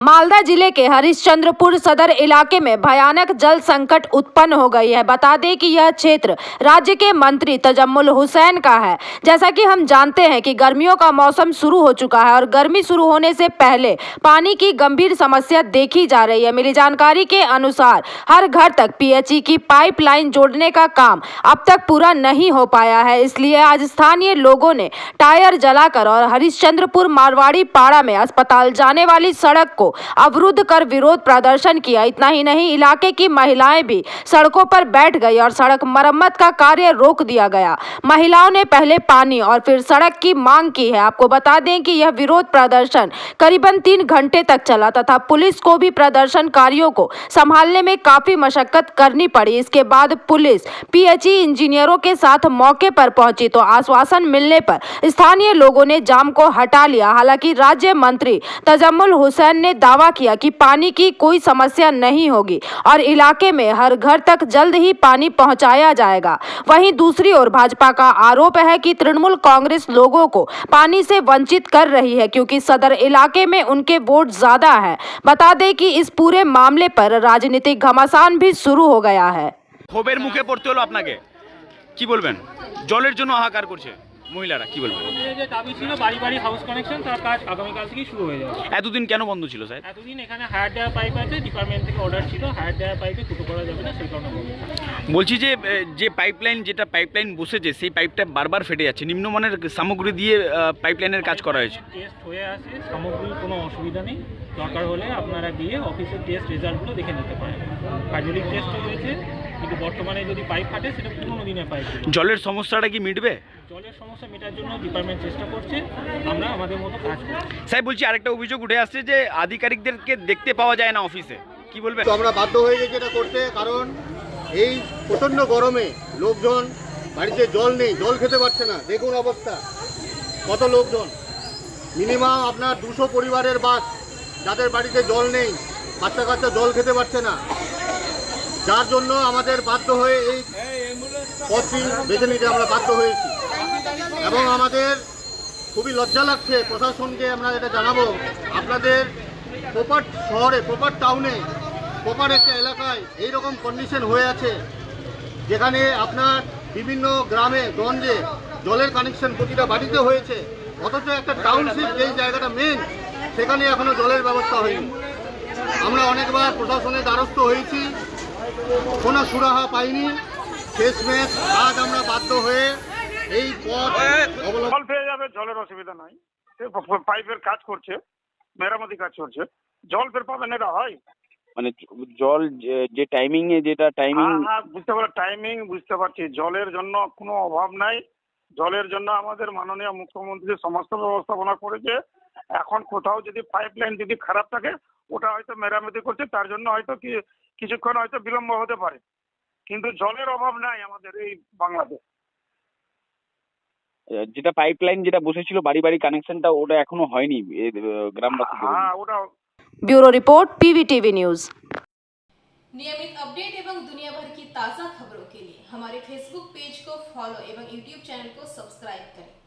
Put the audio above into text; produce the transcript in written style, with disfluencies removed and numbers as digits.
मालदा जिले के हरिश्चंद्रपुर सदर इलाके में भयानक जल संकट उत्पन्न हो गई है। बता दें कि यह क्षेत्र राज्य के मंत्री तजम्मुल हुसैन का है। जैसा कि हम जानते हैं कि गर्मियों का मौसम शुरू हो चुका है और गर्मी शुरू होने से पहले पानी की गंभीर समस्या देखी जा रही है। मिली जानकारी के अनुसार हर घर तक पीएचई की पाइपलाइन जोड़ने का काम अब तक पूरा नहीं हो पाया है। इसलिए आज स्थानीय लोगों ने टायर जलाकर और हरिश्चंद्रपुर मारवाड़ी पाड़ा में अस्पताल जाने वाली सड़क को अवरुद्ध कर विरोध प्रदर्शन किया। इतना ही नहीं, इलाके की महिलाएं भी सड़कों पर बैठ गई और सड़क मरम्मत का कार्य रोक दिया गया। महिलाओं ने पहले पानी और फिर सड़क की मांग की है। आपको बता दें कि यह विरोध प्रदर्शन करीबन 3 घंटे तक चला तथा पुलिस को भी प्रदर्शनकारियों को संभालने में काफी मशक्कत करनी पड़ी। इसके बाद पुलिस पीएचई इंजीनियरों के साथ मौके पर पहुंची तो आश्वासन मिलने पर स्थानीय लोगों ने जाम को हटा लिया। हालांकि राज्य मंत्री तजम्मुल हुसैन ने दावा किया कि पानी की कोई समस्या नहीं होगी और इलाके में हर घर तक जल्द ही पानी पहुंचाया जाएगा। वहीं दूसरी ओर भाजपा का आरोप है कि तृणमूल कांग्रेस लोगों को पानी से वंचित कर रही है क्योंकि सदर इलाके में उनके वोट ज्यादा है। बता दें कि इस पूरे मामले पर राजनीतिक घमासान भी शुरू हो गया है। ক্ষোভের মুখে পড়তে হলো আপনাকে, কি বলবেন? জলের জন্য হাহাকার করছে মহিলারা, কি বলবেন? যে দাবি ছিল বাড়ি বাড়ি হাউস কানেকশন, তার কাজ আগামীকাল থেকেই শুরু হয়ে যাবে। এতদিন কেন বন্ধ ছিল স্যার? এতদিন এখানে হায়ার দেওয়া পাইপ আছে, ডিপার্টমেন্ট থেকে অর্ডার ছিল হায়ার দেওয়া পাইপে ফুটো করা যাবে না, সেই কারণে বলছি যে পাইপলাইন বসেছে সেই পাইপটা বারবার ফেটে যাচ্ছে। নিম্নমানের সামগ্রী দিয়ে পাইপলাইনের কাজ করা হয়েছে। টেস্ট হয়ে আছে, সামগ্রীর কোনো অসুবিধা নেই। দরকার হলে আপনারা গিয়ে অফিসের টেস্ট রেজাল্টগুলো দেখে নিতে পারেন। হাইড্রোলিক টেস্ট হয়েছে, কিন্তু বর্তমানে যদি পাইপ ফাটে সেটা পুরোনো দিনের পাইপ। জলের সমস্যাটা কি মিটবে? জলের সমস্যা মেটার জন্য ডিপার্টমেন্ট চেষ্টা করছে, আমরা আমাদের মতো কাজ করছি। স্যার বলছি আরেকটা অভিযোগ উঠে আসছে যে আধিকারিকদেরকে দেখতে পাওয়া যায় না অফিসে, কি বলবেন? তো আমরা বাধ্য হয়ে গেছি এটা করতে, কারণ এই প্রচণ্ড গরমে লোকজন বাড়িতে জল নেই, জল খেতে পারছে না। দেখুন অবস্থা, কত লোকজন, মিনিমাম আপনার 200 পরিবারের বাস যাদের বাড়িতে জল নেই, বাচ্চা কাচ্চা জল খেতে পারছে না। যার জন্য আমাদের বাধ্য হয়ে এই পথটি বেছে নিতে আমরা বাধ্য হয়েছি এবং আমাদের খুবই লজ্জা লাগছে। প্রশাসনকে আমরা এটা জানাবো, আপনাদের প্রপার শহরে, প্রপার টাউনে, প্রপার একটা এলাকায় এইরকম কন্ডিশন হয়ে আছে যেখানে আপনার বিভিন্ন গ্রামে গঞ্জে জলের কানেকশন প্রতিটা বাড়িতে হয়েছে, অথচ একটা টাউনশিপ যেই জায়গাটা মেন সেখানে এখনো জলের ব্যবস্থা হয়নি। আমরা অনেকবার প্রশাসনের দ্বারস্থ হয়েছি, কোনো সুরাহা পাইনি। শেষমেশ আজ আমরা বাধ্য হয়ে এই পথ জল পেয়ে যাবে, জলের অসুবিধা নাই। পাইপের কাজ করছে, মেরামতি কাজ করছে, জল ফের পাবেন, এটা হয় মানে জল যে টাইমিং এ যেটা টাইমিং বুঝতে পারছি, টাইমিং বুঝতে পারছি। জলের জন্য কোনো অভাব নাই। জলের জন্য আমাদের মাননীয় মুখ্যমন্ত্রী সমস্ত ব্যবস্থাপনা করেছে। এখন কোথাও যদি পাইপলাইন যদি খারাপ থাকে ওটা হয়তো মেরামতি করছে, তার জন্য হয়তো কিছুক্ষণ হয়তো বিলম্ব হতে পারে, কিন্তু জলের অভাব নাই আমাদের এই বাংলাদেশ। যেটা পাইপলাইন যেটা বসেছিল বাড়ি বাড়ি কানেকশনটা, ওটা এখনো হয়নি গ্রামবাসী। হ্যাঁ, ওটা। Bureau report PVTV news. नियमित अपडेट एवं दुनिया भर की ताज़ा खबरों के लिए हमारे फेसबुक पेज को फॉलो एवं यूट्यूब चैनल को सब्सक्राइब करें।